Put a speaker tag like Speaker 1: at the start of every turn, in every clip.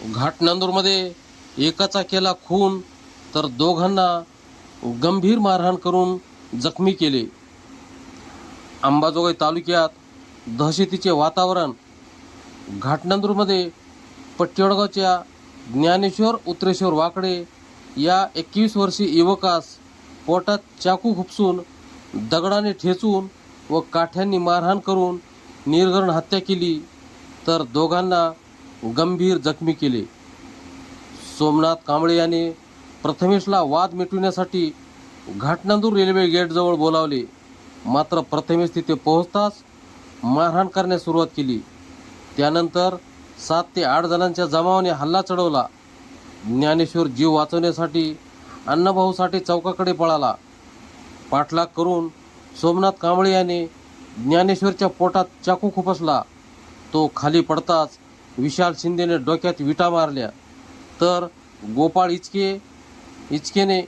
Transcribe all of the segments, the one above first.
Speaker 1: घाटनांदूरमध्ये एकाचा केला खून तर दोघांना गंभीर मारहाण करून जखमी केले. अंबाजोगाई तालुक्यात दहशतीचे वातावरण. घाटनांदूरमध्ये पट्टीवडगावच्या ज्ञानेश्वर उत्रेश्वर वाकडे या 21 वर्षीय युवकास पोटात चाकू खुपसून दगडाने ठेचून व काठ्यांनी मारहाण करून निर्घृण हत्या केली तर दोघांना गंभीर जखमी केले. सोमनाथ कांबळे याने प्रथमेशला वाद मिटविण्यासाठी घाटनांदूर रेल्वे गेटजवळ बोलावले. मात्र प्रथमेश तिथे पोहोचताच मारहाण करण्यास सुरुवात केली. त्यानंतर 7 ते 8 जणांच्या जमावाने हल्ला चढवला. ज्ञानेश्वर जीव वाचवण्यासाठी अण्णाभाऊ साठे चौकाकडे पळाला. पाठलाग करून सोमनाथ कांबळे याने ज्ञानेश्वरच्या पोटात चाकू खुपसला. तो खाली पडताच विशाल शिंदेने डोक्यात विटा मारल्या तर गोपाळ इचकेने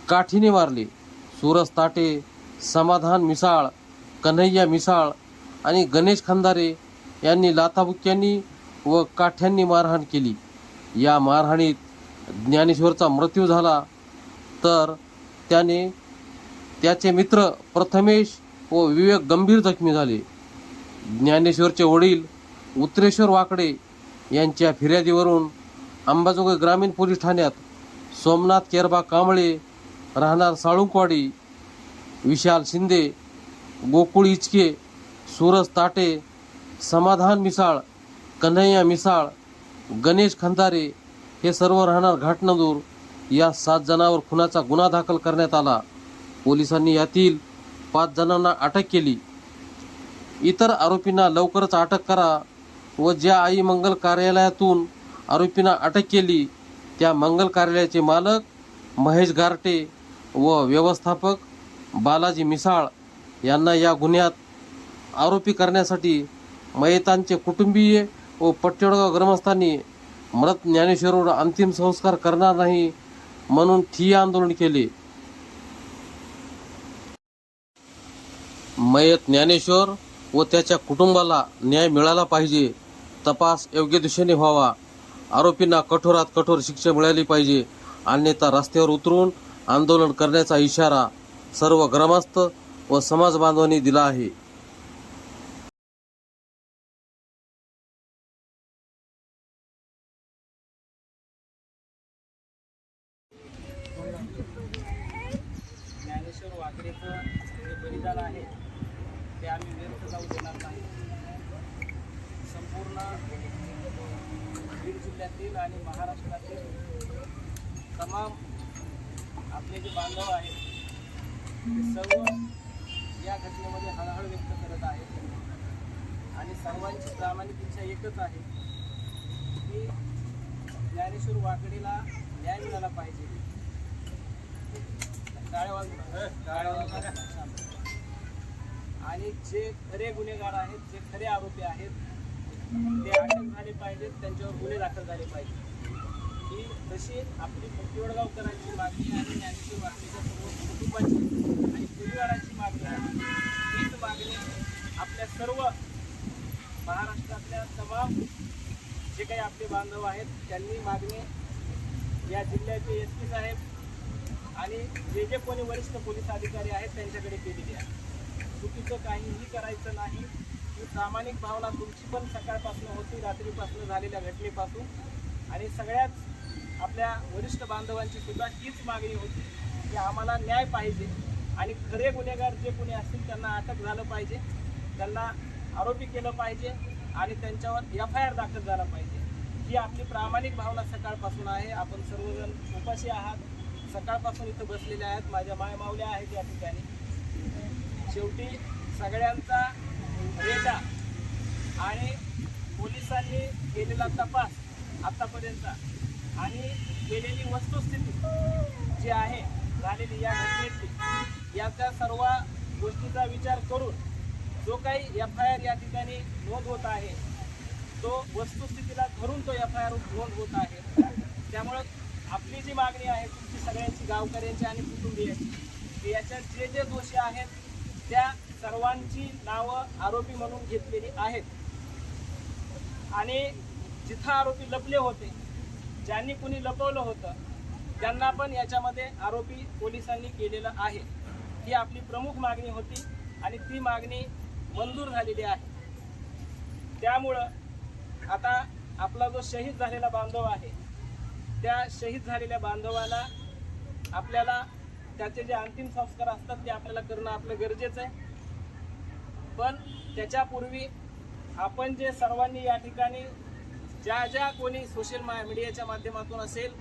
Speaker 1: काठीने मारले. सूरज ताटे, समाधान मिसाळ, कन्हैया मिसाळ आणि गणेश खंदारे यांनी लाथाबुक्क्यांनी व काठ्यांनी मारहाण केली. या मारहाणीत ज्ञानेश्वरचा मृत्यू झाला तर त्याचे मित्र प्रथमेश व विवेक गंभीर जखमी झाले. ज्ञानेश्वरचे वडील उत्रेश्वर वाकडे यांच्या फिर्यादीवरून अंबाजोगाई ग्रामीण पोलीस ठाण्यात सोमनाथ केरबा कांबळे राहणार साळुंकवाडी, विशाल शिंदे, गोकुळ इचके, सूरज ताटे, समाधान मिसाळ, कन्हैया मिसाळ, गणेश खंदारे हे सर्व राहणार घाटनांदूर या 7 जणांवर खुनाचा गुन्हा दाखल करण्यात आला. पोलिसांनी यातील 5 जणांना अटक केली. इतर आरोपींना लवकरच अटक करा व ज्या आई मंगल कार्यालयातून आरोपींना अटक केली त्या मंगल कार्यालयाचे मालक महेश गारटे व व्यवस्थापक बालाजी मिसाळ यांना या गुन्ह्यात आरोपी करण्यासाठी मयतांचे कुटुंबीय व पट्टीवडगाव ग्रामस्थांनी मृत ज्ञानेश्वरवर अंतिम संस्कार करणार नाही म्हणून ठिय्या आंदोलन केले. मयत ज्ञानेश्वर व त्याच्या कुटुंबाला न्याय मिळाला पाहिजे. तपास योग्य दिशेने व्हावा. आरोपींना कठोरात कठोर शिक्षा मिळाली पाहिजे. अन्यथा रस्त्यावर उतरून आंदोलन करण्याचा इशारा सर्व ग्रामस्थ व समाज बांधवांनी दिला आहे.
Speaker 2: ज्ञानेश्वर वाकडेचं जे बलिदान आहे ते आम्ही व्यर्थ जाऊ देणार नाही. संपूर्ण बीड जिल्ह्यातील आणि महाराष्ट्रातील तमाम आपले जे बांधव आहेत ते सर्व या घटनेमध्ये हळहळ व्यक्त करत आहेत आणि सर्वांची प्रामाणिक इच्छा एकच आहे की ज्ञानेश्वर वाकडेला न्याय मिळाला पाहिजे. आणि जे खरे गुन्हेगार आहेत, जे खरे आरोपी आहेत ते अटक झाले पाहिजेत, त्यांच्यावर गुन्हे दाखल झाले पाहिजे. ही तशी आपली पट्टीवडगावकरांची मागणी आणि ज्ञानेश्वर वाकडेच्या सर्व कुटुंबाची आणि परिवाराची मागणी आहे. हीच मागणी आपल्या सर्व महाराष्ट्रातल्या तमाम जे काही आपले बांधव आहेत त्यांनी मागणी या जिल्ह्याचे SP साहेब आणि जे कोणी वरिष्ठ पोलीस अधिकारी आहेत त्यांच्याकडे केलेली आहे. चुकीचं काहीही करायचं नाही. ही प्रामाणिक भावना तुमची पण सकाळपासून होती, रात्रीपासून झालेल्या घटनेपासून, आणि सगळ्याच आपल्या वरिष्ठ बांधवांची सुद्धा हीच मागणी होती की आम्हाला न्याय पाहिजे आणि खरे गुन्हेगार जे कोणी असतील त्यांना अटक झालं पाहिजे, त्यांना आरोपी केलं पाहिजे आणि त्यांच्यावर FIR दाखल झाला पाहिजे. ही आपली प्रामाणिक भावना सकाळपासून आहे. आपण सर्वजण उपाशी आहात, सकाळपासून इथं बसलेले आहेत. माझ्या मायमावल्या आहेत या ठिकाणी. शेवटी सगळ्यांचा डेटा आणि पोलिसांनी केलेला तपास आतापर्यंत आणि केलेली वस्तुस्थिती जी आहे झालेली या घटनेची, याच्या सर्व गोष्टीचा विचार करून जो काही FIR या ठिकाणी नोंद होत आहे तो वस्तुस्थितीला धरून तो FIR नोंद होत आहे. त्यामुळं आपली जी मागणी आहे तुमची सगळ्यांची, गावकऱ्यांची आणि कुटुंबियांची, याच्यात जे जे दोषी आहेत त्या सर्वांची नावं आरोपी म्हणून घेतलेली आहेत आणि जिथं आरोपी लपले होते ज्यांनी कुणी लपवलं होतं त्यांना पण याच्यामध्ये आरोपी पोलिसांनी केलेलं आहे. ही आपली प्रमुख मागणी होती आणि ती मागणी मंजूर झालेली आहे. त्यामुळं आता आपला जो शहीद झालेला बांधव आहे त्या शहीद झालेल्या बांधवाला आपल्याला त्याचे जे अंतिम संस्कार असतात ते आपल्याला करणं आपलं गरजेचं आहे. पण त्याच्यापूर्वी आपण जे सर्वांनी या ठिकाणी ज्या कोणी सोशल मीडियाच्या माध्यमातून असेल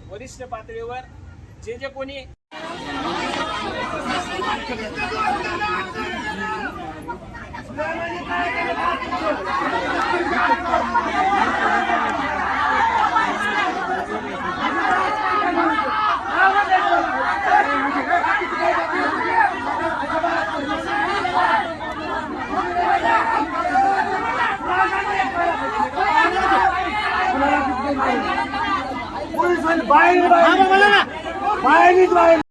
Speaker 2: वरिष्ठ पातळीवर जे कोणी
Speaker 3: बाहेर